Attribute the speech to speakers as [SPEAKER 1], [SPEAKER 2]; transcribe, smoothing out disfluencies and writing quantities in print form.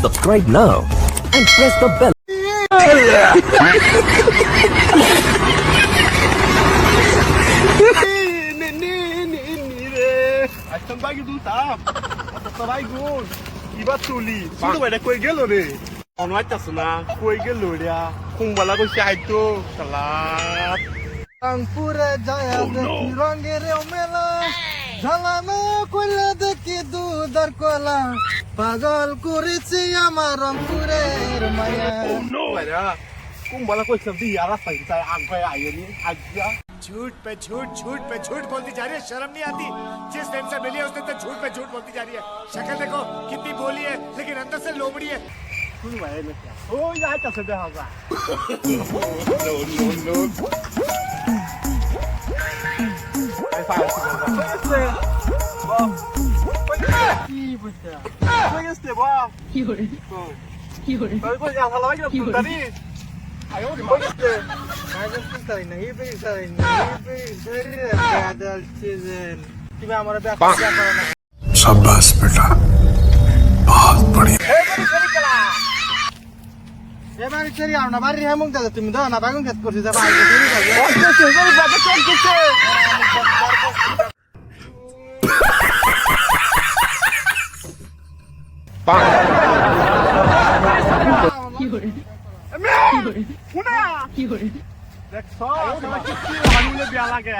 [SPEAKER 1] Subscribe now and press the bell.
[SPEAKER 2] Iba tuli, sudah ada kue gelo deh. Ono aja sana, kue gelo dia. Kumbala ko siya ito, salat.
[SPEAKER 3] রংপুরে যায় দেখি রঙের মেলা ঝালানো কইলে দেখি দুধর কলা পাগল করেছি আমার রংপুরের মায়া
[SPEAKER 2] Ada, kumbala ko siya di arah paling saya angkai ayo ni aja.
[SPEAKER 4] झूठ पे झूठ बोलती जा रही है, शर्म नहीं आती। जिस दिन से मिली है उस दिन से झूठ पे झूठ बोलती जा रही है। शक्ल देखो कितनी बोली है लेकिन अंदर से लोमड़ी है।
[SPEAKER 2] Kung ba yan siya? Oh, ya aja sudah hawa. No. Ay, fire siguro.
[SPEAKER 3] কি বুঝা
[SPEAKER 2] Kung este ba?
[SPEAKER 5] 有人，有人，
[SPEAKER 2] Ay, ko ya halaway na tundari. Ayaw di ba este?
[SPEAKER 3] মাইজন পিছাই না এই পিছাই না এই পিছাই বাদল সিজন তুমি আমার ব্যাখ্যা করো না
[SPEAKER 6] शाबाश बेटा बहुत बढ़िया
[SPEAKER 3] এবারে চরি আও না বাড়ি হেমুক দাদা তুমি দাও না বাগুন কাজ করছিস যাবা আগে তুমি যাবে
[SPEAKER 2] Este, very bad. Check it.
[SPEAKER 5] 有人，
[SPEAKER 2] Una!
[SPEAKER 5] 有人，
[SPEAKER 2] Dekso, sama kecil, hamilnya biar lagi.